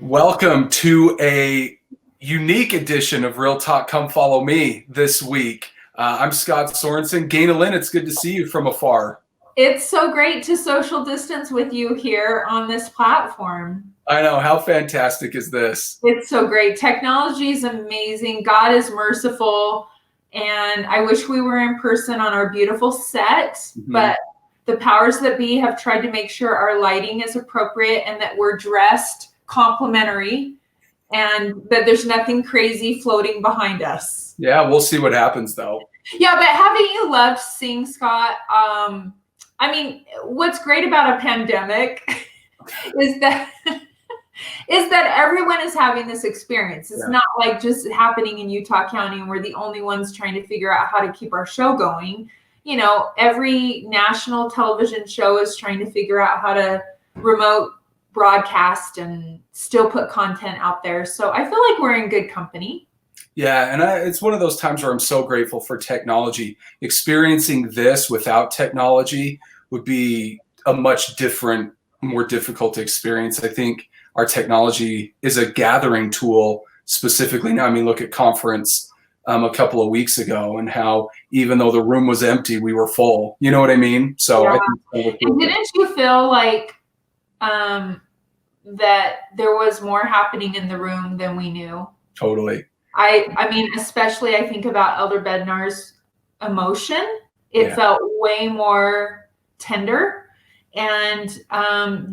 Welcome to a unique edition of Real Talk Come Follow Me this week. I'm Scott Sorensen. Ganel-Lyn, it's good to see you from afar. It's so great to social distance with you here on this platform. I know. How fantastic is this? It's so great. Technology is amazing. God is merciful. And I wish we were in person on our beautiful set, but the powers that be have tried to make sure our lighting is appropriate and that we're dressed complimentary and that there's nothing crazy floating behind us. Yeah, we'll see what happens though. Yeah, but haven't you loved seeing Scott? I mean, what's great about a pandemic is that everyone is having this experience. It's not like just happening in Utah County and we're the only ones trying to figure out how to keep our show going. You know, every national television show is trying to figure out how to remote broadcast and still put content out there. So I feel like we're in good company. Yeah, and it's one of those times where I'm so grateful for technology. Experiencing this without technology would be a much different, more difficult experience. I think our technology is a gathering tool specifically now. I mean, look at conference a couple of weeks ago and how even though the room was empty, we were full. You know what I mean? So yeah. I think and didn't you feel like that there was more happening in the room than we knew? Totally. I mean, especially I think about Elder Bednar's emotion. It felt way more tender. And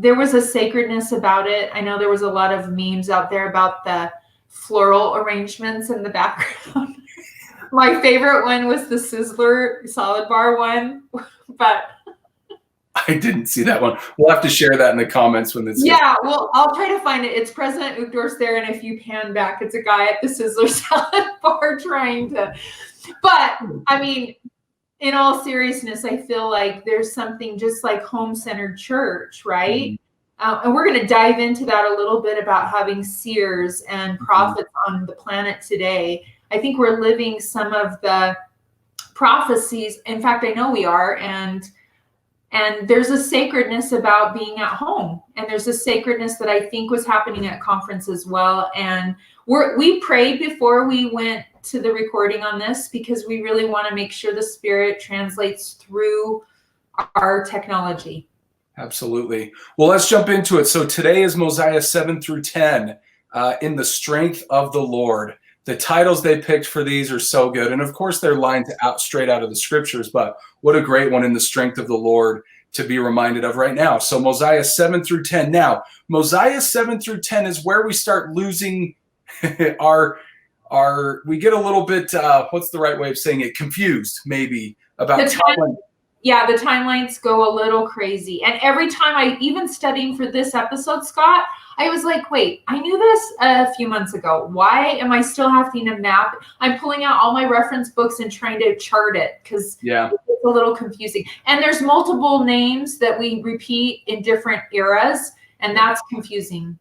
there was a sacredness about it. I know there was a lot of memes out there about the floral arrangements in the background. My favorite one was the Sizzler salad bar one, but I didn't see that one. We'll have to share that in the comments when this. Yeah, well, I'll try to find it. It's President Uchtdorf's there, and if you pan back, it's a guy at the Sizzler salad bar trying to. But I mean, in all seriousness, I feel like there's something just like home-centered church, right? And we're going to dive into that a little bit about having seers and prophets on the planet today. I think we're living some of the prophecies. In fact, I know we are. And there's a sacredness about being at home. And there's a sacredness that I think was happening at conference as well. And we prayed before we went to the recording on this because we really want to make sure the Spirit translates through our technology. Absolutely. Well, let's jump into it. So today is Mosiah 7 through 10, in the strength of the Lord. The titles they picked for these are so good. And of course, they're lined out straight out of the scriptures, but what a great one, in the strength of the Lord, to be reminded of right now. So Mosiah 7 through 10. Now, Mosiah 7 through 10 is where we start losing we get a little bit, what's the right way of saying it? Confused, maybe, about timeline. Yeah, the timelines go a little crazy. And every time even studying for this episode, Scott, I was like, wait, I knew this a few months ago. Why am I still having to map? I'm pulling out all my reference books and trying to chart it because it's a little confusing. And there's multiple names that we repeat in different eras, and that's confusing.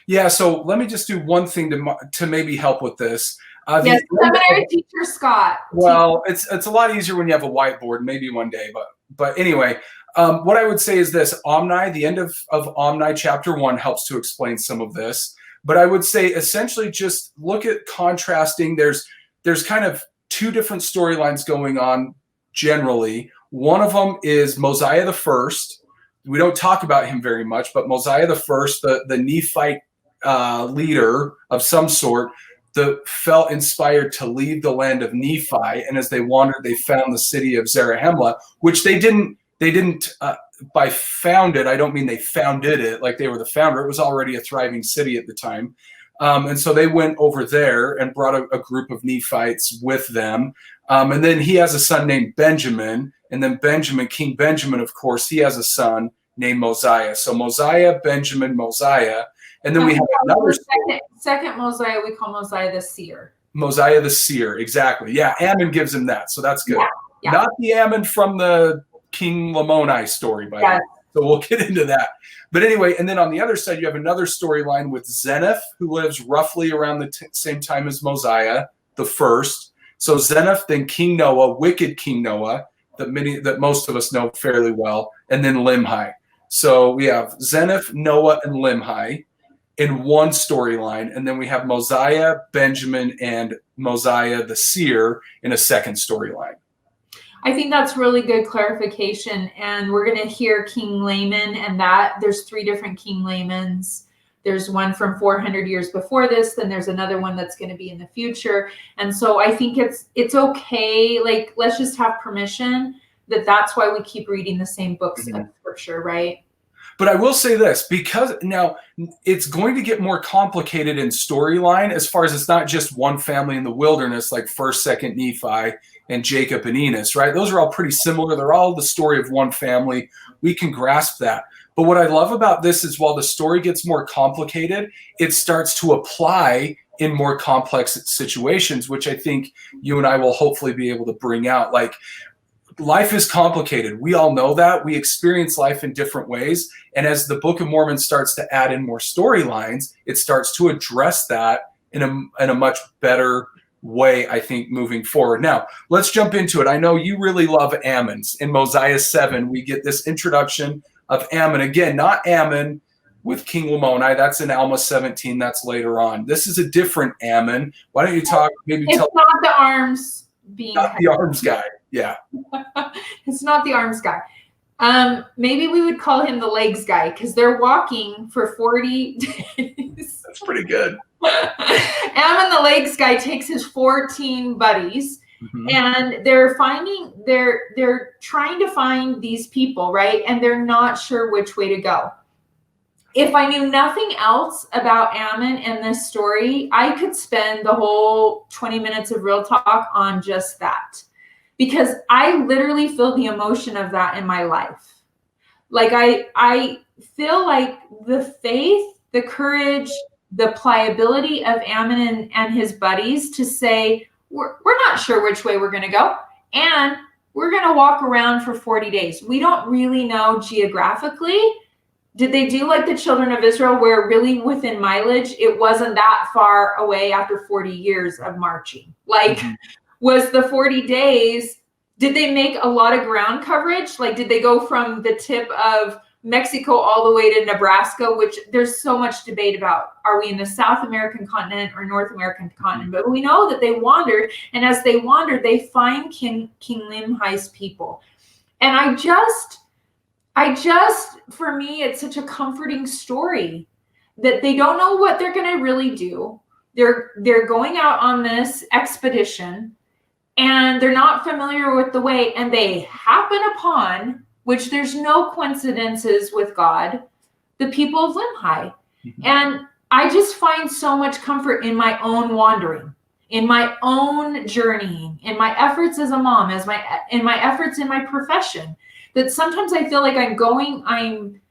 Yeah, so let me just do one thing to maybe help with this. Yes, seminary teacher Scott. Well, it's a lot easier when you have a whiteboard, maybe one day. But anyway, what I would say is this: Omni, the end of Omni chapter 1 helps to explain some of this. But I would say essentially just look at contrasting. There's kind of two different storylines going on generally. One of them is Mosiah the First. We don't talk about him very much, but Mosiah the First, the Nephite leader of some sort, felt inspired to leave the land of Nephi, and as they wandered, they found the city of Zarahemla, which they didn't by founded. I don't mean they founded it like they were the founder. It was already a thriving city at the time, and so they went over there and brought a group of Nephites with them. And then he has a son named Benjamin, and then King Benjamin, of course, he has a son named Mosiah. So Mosiah, Benjamin, Mosiah. And then we have another second Mosiah, we call Mosiah the Seer. Mosiah the Seer, exactly. Yeah, Ammon gives him that, so that's good. Yeah. Not the Ammon from the King Lamoni story, by the way. So we'll get into that. But anyway, and then on the other side, you have another storyline with Zeniff, who lives roughly around the same time as Mosiah the First. So Zeniff, then King Noah, wicked King Noah, that most of us know fairly well, and then Limhi. So we have Zeniff, Noah, and Limhi. in one storyline, and then we have Mosiah, Benjamin, and Mosiah the seer in a second storyline. I think that's really good clarification. And we're going to hear King Laman, and that there's 3 different King Lamans. There's one from 400 years before this. Then there's another one that's going to be in the future. And so I think it's okay. Like, let's just have permission that's why we keep reading the same books of scripture, right? But I will say this, because now it's going to get more complicated in storyline as far as it's not just one family in the wilderness, like 1st, 2nd Nephi and Jacob and Enos, right? Those are all pretty similar. They're all the story of one family. We can grasp that. But what I love about this is while the story gets more complicated, it starts to apply in more complex situations, which I think you and I will hopefully be able to bring out. Like, life is complicated. We all know that. We experience life in different ways. And as the Book of Mormon starts to add in more storylines, it starts to address that in a much better way, I think, moving forward. Now, let's jump into it. I know you really love Ammon. In Mosiah 7, we get this introduction of Ammon. Again, not Ammon with King Lamoni. That's in Alma 17. That's later on. This is a different Ammon. Why don't you talk, maybe it's tell... not the arms being... Not the arms guy. Yeah. It's not the arms guy. Maybe we would call him the legs guy, because they're walking for 40 days. That's pretty good. Ammon the legs guy takes his 14 buddies, and they're trying to find these people, right? And they're not sure which way to go. If I knew nothing else about Ammon and this story, I could spend the whole 20 minutes of real talk on just that. Because I literally feel the emotion of that in my life. Like, I feel like the faith, the courage, the pliability of Ammon and his buddies to say, we're not sure which way we're going to go. And we're going to walk around for 40 days. We don't really know geographically. Did they do like the children of Israel, where really within mileage, it wasn't that far away after 40 years of marching? Like, was the 40 days, did they make a lot of ground coverage? Like, did they go from the tip of Mexico all the way to Nebraska, which there's so much debate about? Are we in the South American continent or North American continent? But we know that they wandered, and as they wandered, they find King Limhi's people. And I just, for me, it's such a comforting story that they don't know what they're going to really do. They're going out on this expedition, and they're not familiar with the way, and they happen upon, which there's no coincidences with God, the people of Limhi. And I just find so much comfort in my own wandering, in my own journeying, in my efforts as a mom, in my efforts in my profession, that sometimes I feel like I'm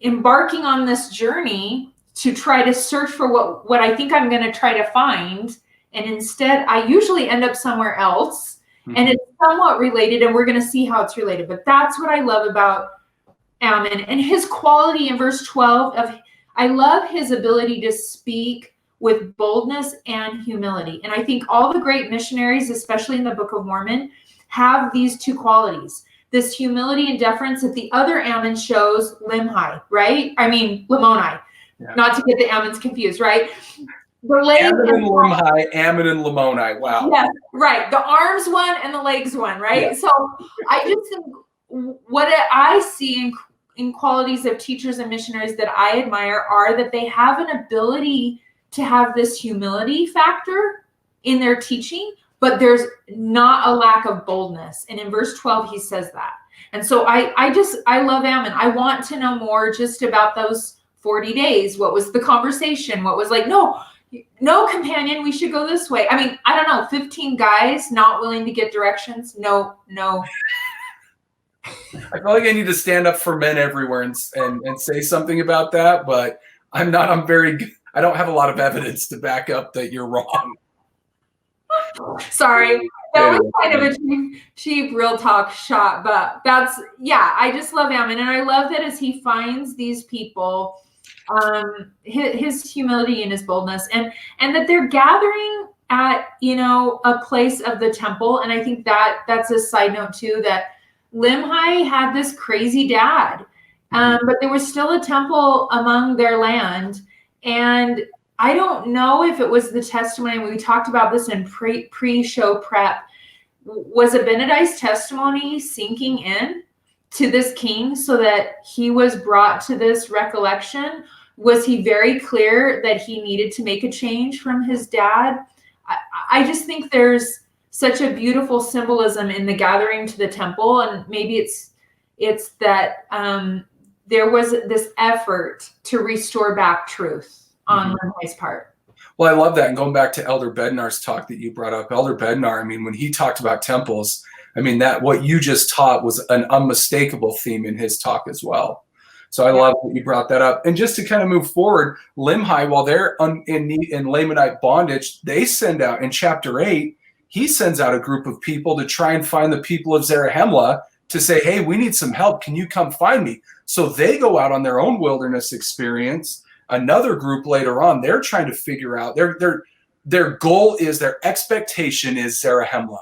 embarking on this journey to try to search for what I think I'm going to try to find. And instead, I usually end up somewhere else. And it's somewhat related, and we're going to see how it's related. But that's what I love about Ammon and his quality in verse 12 of, I love his ability to speak with boldness and humility. And I think all the great missionaries, especially in the Book of Mormon, have these two qualities. This humility and deference that the other Ammon shows Limhi, right? I mean, Lamoni, not to get the Ammons confused, right? Ammon and Limhi, Ammon and Lamoni. Wow. Yes, right. The arms one and the legs one, right? Yeah. So I just think what I see in qualities of teachers and missionaries that I admire are that they have an ability to have this humility factor in their teaching, but there's not a lack of boldness. And in verse 12, he says that. And so I love Ammon. I want to know more just about those 40 days. What was the conversation? What was like, no, companion, we should go this way. I mean, I don't know, 15 guys not willing to get directions. No. I feel like I need to stand up for men everywhere and say something about that, but I don't have a lot of evidence to back up that you're wrong. Sorry. That was kind of a cheap real talk shot, but I just love Ammon. And I love that as he finds these people, his humility and his boldness, and that they're gathering at, a place of the temple. And I think that's a side note too, that Limhi had this crazy dad. But there was still a temple among their land. And I don't know if it was the testimony, we talked about this in pre-show prep. Was Abinadi's testimony sinking in to this king so that he was brought to this recollection? Was he very clear that he needed to make a change from his dad? I just think there's such a beautiful symbolism in the gathering to the temple, and maybe it's that there was this effort to restore back truth on Limhi's part. Well, I love that. And going back to Elder Bednar's talk that you brought up, Elder Bednar, I mean, when he talked about temples, I mean, that what you just taught was an unmistakable theme in his talk as well. So I love that you brought that up. And just to kind of move forward, Limhi, while they're in Lamanite bondage, they send out in chapter 8, he sends out a group of people to try and find the people of Zarahemla to say, hey, we need some help. Can you come find me? So they go out on their own wilderness experience. Another group later on, they're trying to figure out, their goal is, their expectation is Zarahemla.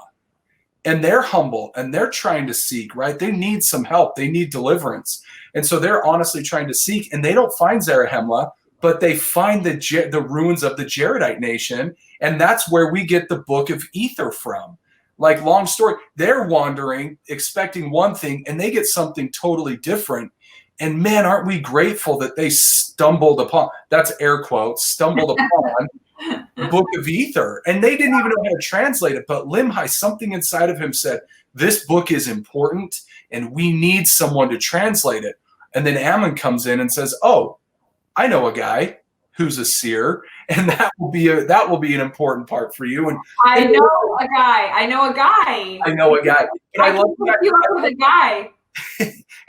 And they're humble and they're trying to seek, right? They need some help. They need deliverance. And so they're honestly trying to seek, and they don't find Zarahemla, but they find the ruins of the Jaredite nation. And that's where we get the Book of Ether from. Like, long story, they're wandering, expecting one thing, and they get something totally different. And man, aren't we grateful that they stumbled upon, that's air quotes, stumbled upon the Book of Ether. And they didn't even know how to translate it. But Limhi, something inside of him said, this book is important and we need someone to translate it. And then Ammon comes in and says, oh, I know a guy who's a seer, and that will be an important part for you. And I know a guy. I know a guy. And I love the guy.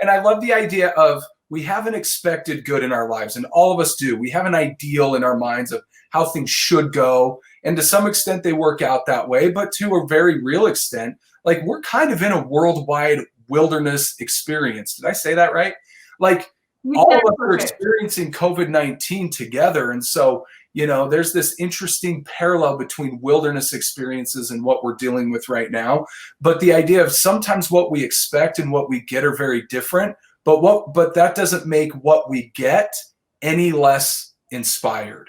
And I love the idea of, we have an expected good in our lives, and all of us do. We have an ideal in our minds of how things should go. And to some extent they work out that way, but to a very real extent, like, we're kind of in a worldwide wilderness experience. Did I say that right? Like, all of us are experiencing COVID-19 together. And so, you know, there's this interesting parallel between wilderness experiences and what we're dealing with right now. But the idea of sometimes what we expect and what we get are very different, but that doesn't make what we get any less inspired.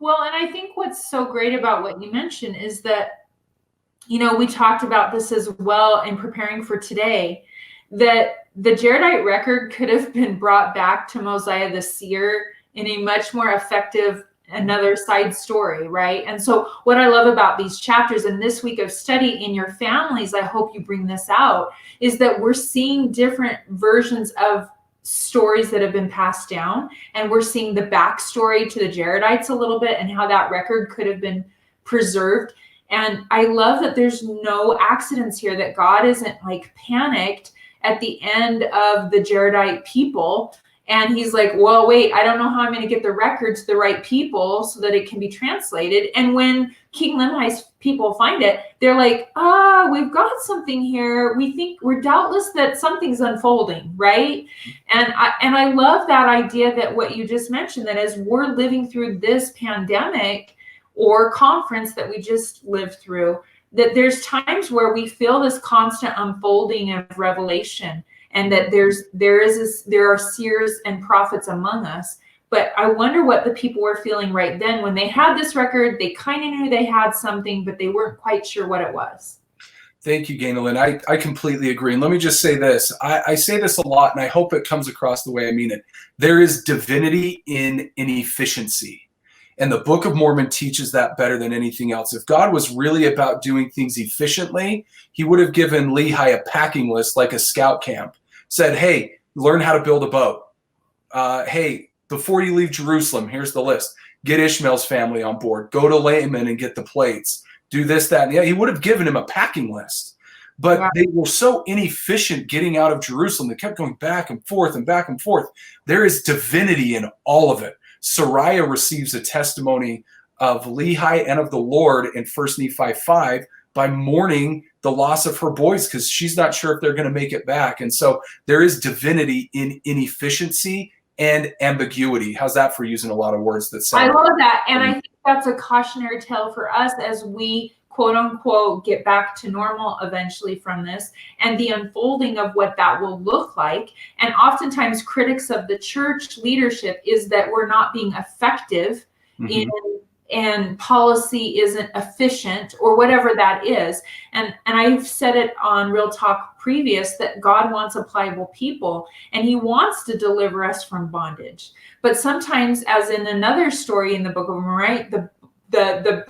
Well, and I think what's so great about what you mentioned is that, you know, we talked about this as well in preparing for today, that the Jaredite record could have been brought back to Mosiah the seer in a much more effective, another side story, right? And so what I love about these chapters and this week of study in your families, I hope you bring this out, is that we're seeing different versions of stories that have been passed down, and we're seeing the backstory to the Jaredites a little bit and how that record could have been preserved. And I love that there's no accidents here, that God isn't like panicked at the end of the Jaredite people. And he's like, well, wait, I don't know how I'm going to get the record to the right people so that it can be translated. And when King Limhi's people find it, they're like, we've got something here. We think we're doubtless that something's unfolding, right? And I love that idea, that what you just mentioned, that as we're living through this pandemic or conference that we just lived through, that there's times where we feel this constant unfolding of revelation, and that there are seers and prophets among us. But I wonder what the people were feeling right then when they had this record. They kind of knew they had something, but they weren't quite sure what it was. Thank you, Ganel-Lyn. I completely agree. And let me just say this. I say this a lot, and I hope it comes across the way I mean it. There is divinity in inefficiency. And the Book of Mormon teaches that better than anything else. If God was really about doing things efficiently, he would have given Lehi a packing list like a scout camp. Said, hey, learn how to build a boat. Hey, before you leave Jerusalem, here's the list. Get Ishmael's family on board. Go to Laman and get the plates. Do this, that, and the other. He would have given him a packing list. But they were so inefficient getting out of Jerusalem. They kept going back and forth and back and forth. There is divinity in all of it. Sariah receives a testimony of Lehi and of the Lord in 1 Nephi 5 by mourning the loss of her boys, because she's not sure if they're going to make it back. And so there is divinity in inefficiency and ambiguity. How's that for using a lot of words that sound? I love that. And I think that's a cautionary tale for us as we, quote unquote get back to normal eventually from this, and the unfolding of what that will look like. And oftentimes critics of the church leadership is that we're not being effective in, and policy isn't efficient or whatever that is. And I've said it on Real Talk previous that God wants a pliable people, and he wants to deliver us from bondage. But sometimes, as in another story in the Book of Mormon, right, the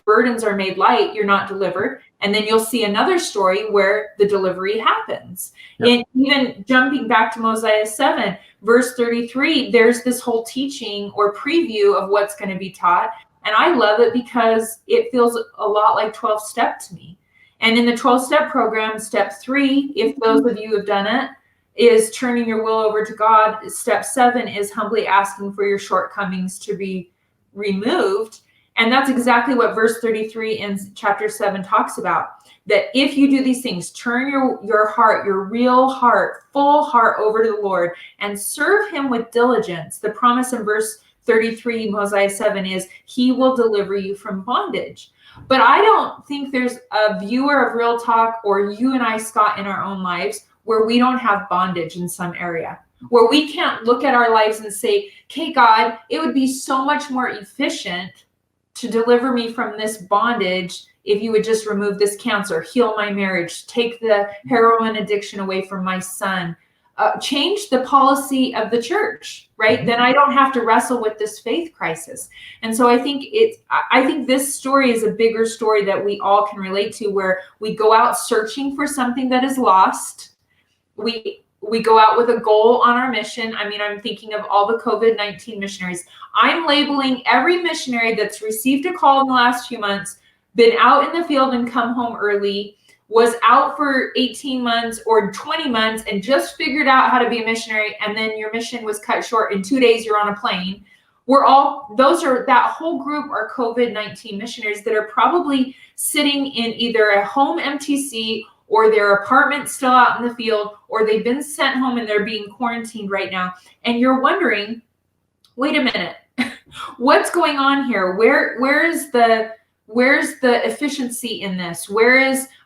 burdens are made light, you're not delivered. And then you'll see another story where the delivery happens. And even jumping back to Mosiah 7, verse 33, there's this whole teaching or preview of what's going to be taught. And I love it because it feels a lot like 12-step to me. And in the 12-step program, step 3, if those of you have done it, is turning your will over to God. Step 7 is humbly asking for your shortcomings to be removed. And that's exactly what verse 33 in chapter 7 talks about. That if you do these things, turn your heart, your real heart, full heart over to the Lord and serve him with diligence. The promise in verse 33, Mosiah 7 is he will deliver you from bondage. But I don't think there's a viewer of Real Talk or you and I, Scott, in our own lives where we don't have bondage in some area, where we can't look at our lives and say, okay, God, it would be so much more efficient to deliver me from this bondage if you would just remove this cancer, heal my marriage, take the heroin addiction away from my son, change the policy of the church, right? Then I don't have to wrestle with this faith crisis. And so I think this story is a bigger story that we all can relate to, where we go out searching for something that is lost. We go out with a goal on our mission. I mean, I'm thinking of all the COVID-19 missionaries. I'm labeling every missionary that's received a call in the last few months, been out in the field and come home early, was out for 18 months or 20 months and just figured out how to be a missionary, and then your mission was cut short. In 2 days, you're on a plane. That whole group are COVID-19 missionaries that are probably sitting in either a home MTC or their apartment still out in the field, or they've been sent home and they're being quarantined right now. And you're wondering, wait a minute, what's going on here? Where's the efficiency in this?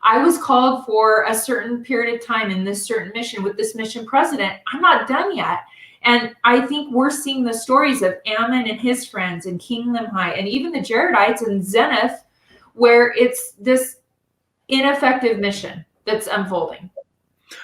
I was called for a certain period of time in this certain mission with this mission president. I'm not done yet. And I think we're seeing the stories of Ammon and his friends and King Limhi and even the Jaredites and Zenith, where it's this ineffective mission that's unfolding.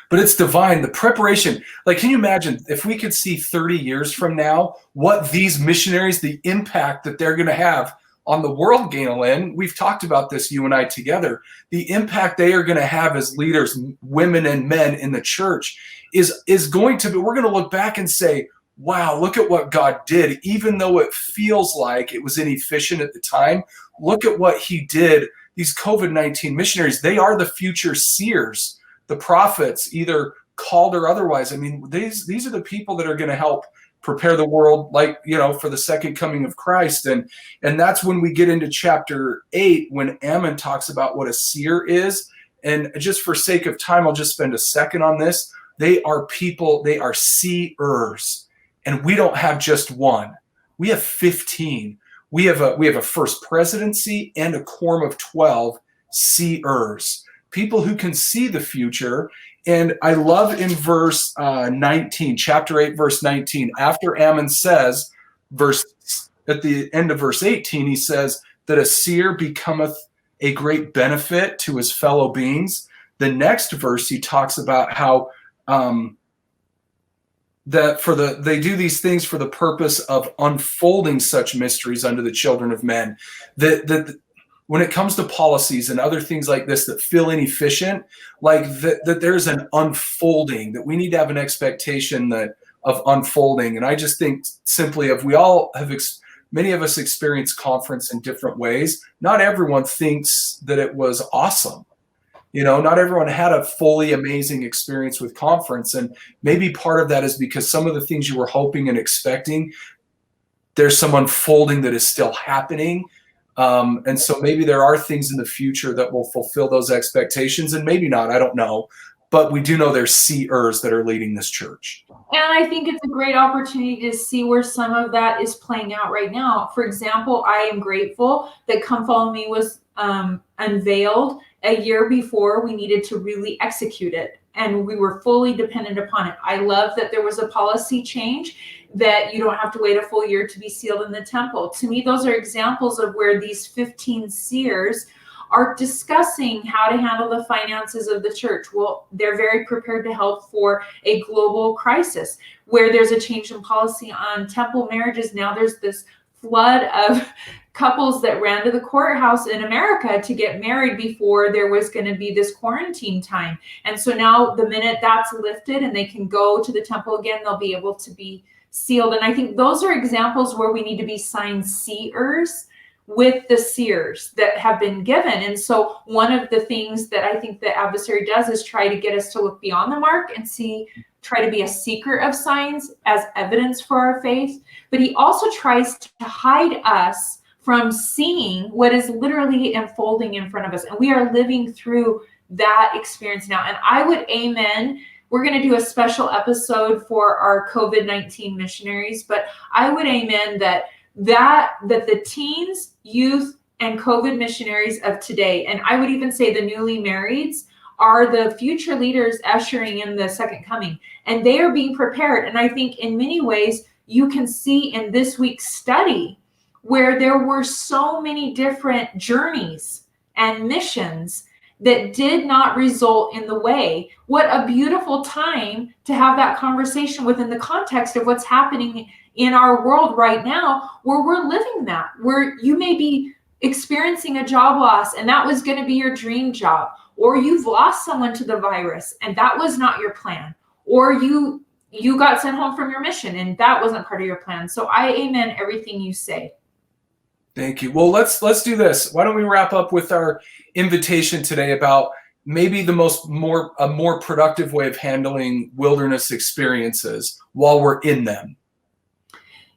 But it's divine. The preparation, like, can you imagine if we could see 30 years from now what these missionaries, the impact that they're going to have on the world, Ganel-Lyn? We've talked about this, you and I together. The impact they are going to have as leaders, women and men in the church, is going to be, we're going to look back and say, wow, look at what God did. Even though it feels like it was inefficient at the time, look at what he did. These COVID-19 missionaries, they are the future seers, the prophets, either called or otherwise. I mean, these are the people that are going to help prepare the world, like, for the second coming of Christ. And that's when we get into chapter 8, when Ammon talks about what a seer is. And just for sake of time, I'll just spend a second on this. They are people, they are seers. And we don't have just one. We have 15. We have a first presidency and a quorum of 12 seers, people who can see the future. And I love in verse 19, chapter 8, verse 19, after Ammon says, at the end of verse 18, he says that a seer becometh a great benefit to his fellow beings. The next verse, he talks about how they do these things for the purpose of unfolding such mysteries unto the children of men. That when it comes to policies and other things like this that feel inefficient, like that there's an unfolding, that we need to have an expectation of unfolding. And I just think simply, if we all have, many of us experience conference in different ways. Not everyone thinks that it was awesome. Not everyone had a fully amazing experience with conference. And maybe part of that is because some of the things you were hoping and expecting, there's some unfolding that is still happening. And so maybe there are things in the future that will fulfill those expectations, and maybe not, I don't know. But we do know there's seers that are leading this church. And I think it's a great opportunity to see where some of that is playing out right now. For example, I am grateful that Come Follow Me was unveiled a year before we needed to really execute it. And we were fully dependent upon it. I love that there was a policy change that you don't have to wait a full year to be sealed in the temple. To me, those are examples of where these 15 seers are discussing how to handle the finances of the church. Well, they're very prepared to help for a global crisis where there's a change in policy on temple marriages. Now there's this flood of couples that ran to the courthouse in America to get married before there was going to be this quarantine time. And so now the minute that's lifted and they can go to the temple again, they'll be able to be sealed. And I think those are examples where we need to be sign seers with the seers that have been given. And so one of the things that I think the adversary does is try to get us to look beyond the mark and try to be a seeker of signs as evidence for our faith. But he also tries to hide us from seeing what is literally unfolding in front of us. And we are living through that experience now. And I would amen. We're going to do a special episode for our COVID-19 missionaries, but I would amen that the teens, youth, and COVID missionaries of today, and I would even say the newly marrieds, are the future leaders ushering in the second coming. And they are being prepared. And I think in many ways, you can see in this week's study where there were so many different journeys and missions that did not result in the way. What a beautiful time to have that conversation within the context of what's happening in our world right now, where we're living that, where you may be experiencing a job loss and that was going to be your dream job, or you've lost someone to the virus and that was not your plan, or you got sent home from your mission and that wasn't part of your plan. So I amen everything you say. Thank you. Well, let's do this. Why don't we wrap up with our invitation today about maybe a more productive way of handling wilderness experiences while we're in them.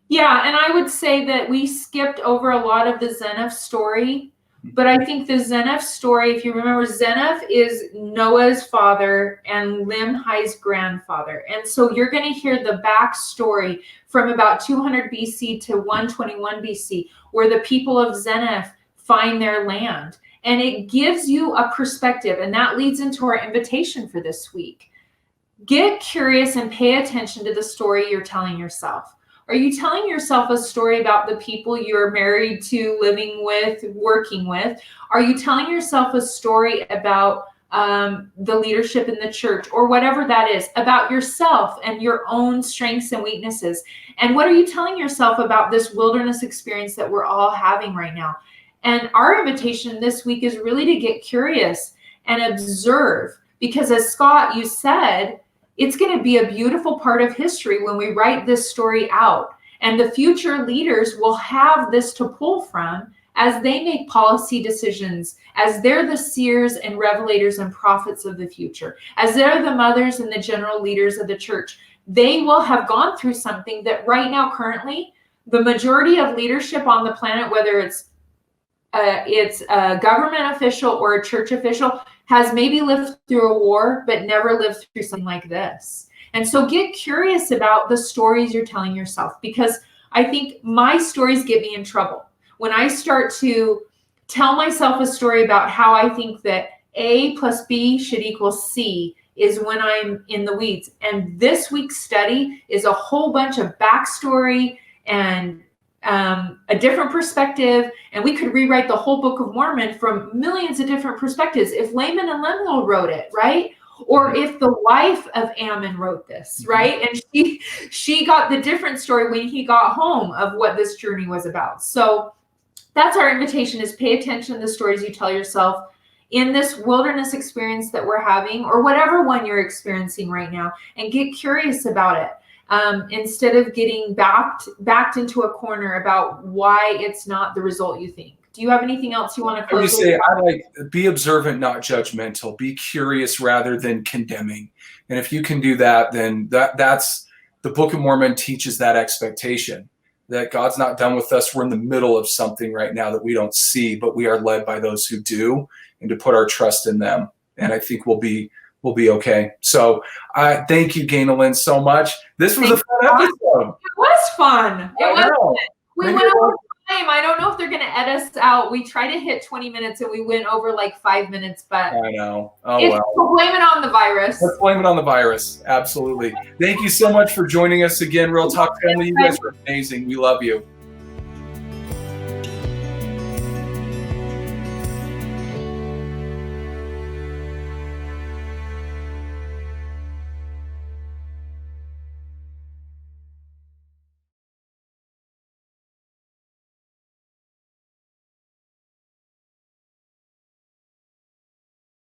Yeah, and I would say that we skipped over a lot of the Zeniff story, but I think the Zeniff story, if you remember, Zeniff is Noah's father and Limhi's grandfather. And so you're going to hear the backstory from about 200 BC to 121 BC, where the people of Zeniff find their land. And it gives you a perspective, and that leads into our invitation for this week. Get curious and pay attention to the story you're telling yourself. Are you telling yourself a story about the people you're married to, living with, working with? Are you telling yourself a story about the leadership in the church, or whatever that is, about yourself and your own strengths and weaknesses? And what are you telling yourself about this wilderness experience that we're all having right now? And our invitation this week is really to get curious and observe, because as Scott, you said, it's going to be a beautiful part of history when we write this story out. And the future leaders will have this to pull from as they make policy decisions, as they're the seers and revelators and prophets of the future, as they're the mothers and the general leaders of the church. They will have gone through something that right now, currently, the majority of leadership on the planet, whether it's a government official or a church official, has maybe lived through a war, but never lived through something like this. And so get curious about the stories you're telling yourself, because I think my stories get me in trouble. When I start to tell myself a story about how I think that A plus B should equal C is when I'm in the weeds. And this week's study is a whole bunch of backstory and a different perspective, and we could rewrite the whole Book of Mormon from millions of different perspectives if Laman and Lemuel wrote it, right? Or if the wife of Ammon wrote this, right? And she got the different story when he got home of what this journey was about. So that's our invitation, is pay attention to the stories you tell yourself in this wilderness experience that we're having, or whatever one you're experiencing right now, and get curious about it. Instead of getting backed into a corner about why it's not the result you think. Do you have anything else you want to close with? I like be observant, not judgmental. Be curious rather than condemning. And if you can do that, then that's the Book of Mormon teaches that expectation, that God's not done with us. We're in the middle of something right now that we don't see, but we are led by those who do, and to put our trust in them. And I think we'll be okay. So thank you, Ganel-Lyn, so much. This was a fun episode. It was fun. We went over I don't know if they're going to edit us out. We try to hit 20 minutes and we went over like 5 minutes, but I know. Oh, well. We'll blame it on the virus. Let's blame it on the virus. Absolutely. Thank you so much for joining us again, Real Talk family. You guys are amazing. We love you.